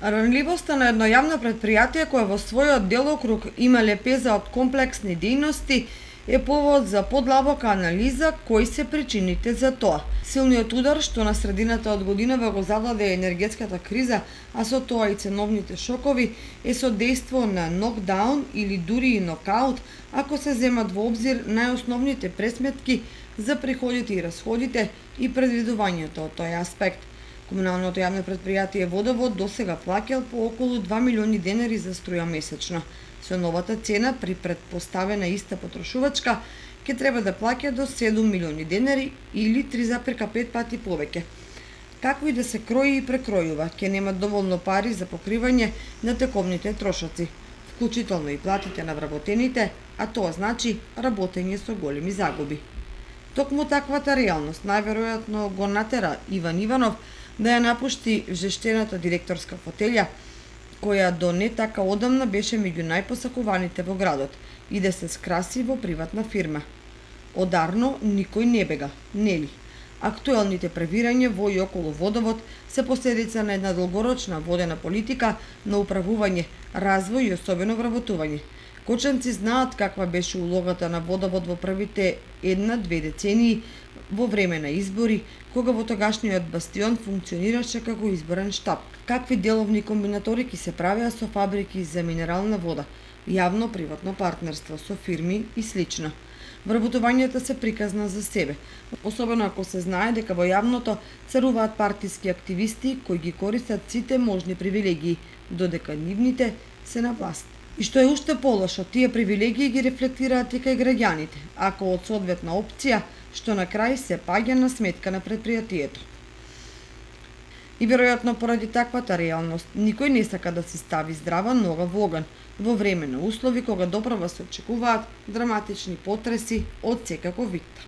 Ранливоста на едно јавно претпријатие кое во својот делокруг има лепеза од комплексни дејности е повод за подлабока анализа кои се причините за тоа. Силниот удар што на средината од годинава го завладе енергетската криза, а со тоа и ценовните шокови, е со дејство на нокдаун или дури и нокаут, ако се земат во обзир најосновните пресметки за приходите и расходите и предвидувањето од тој аспект. Комуналното јавно претпријатие Водовод досега плаќал по околу 2 милиони денари за струја месечно. Со новата цена при претпоставена иста потрошувачка ќе треба да плаќа до 7 милиони денари или 3,5 пати повеќе. Како и да се крои и прекројува, ќе нема доволно пари за покривање на тековните трошоци, вклучително и платите на вработените, а тоа значи работење со големи загуби. Токму таквата реалност најверојатно го натера Иван Иванов да ја напушти вжештената директорска фотелја, која до не така одамна беше меѓу најпосакуваните во градот, и да се скраси во приватна фирма. Одарно никој не бега, нели? Актуелните превирања во и околу Водовод се последица на една долгорочна водена политика на управување, развој и особено вработување. Кочанци знаат каква беше улогата на Водовод во првите 1-2 децении во време на избори, кога во тогашниот бастион функционираше како изборен штаб. Какви деловни комбинаторики се правеа со фабрики за минерална вода, јавно-приватно партнерство со фирми и слично. Вработувањата се приказна за себе, особено ако се знае дека во јавното царуваат партиски активисти кои ги користат сите можни привилегии, додека нивните се на власт. И што е уште полошо, тие привилегии ги рефлектираат и кај граѓаните, ако од соодветна опција, што на крај се паѓа на сметка на претпријатието. И веројатно поради таквата реалност, никој не сака да се стави здрава нога во оган, во време на услови кога доправа се очекуваат драматични потреси од секаков вид.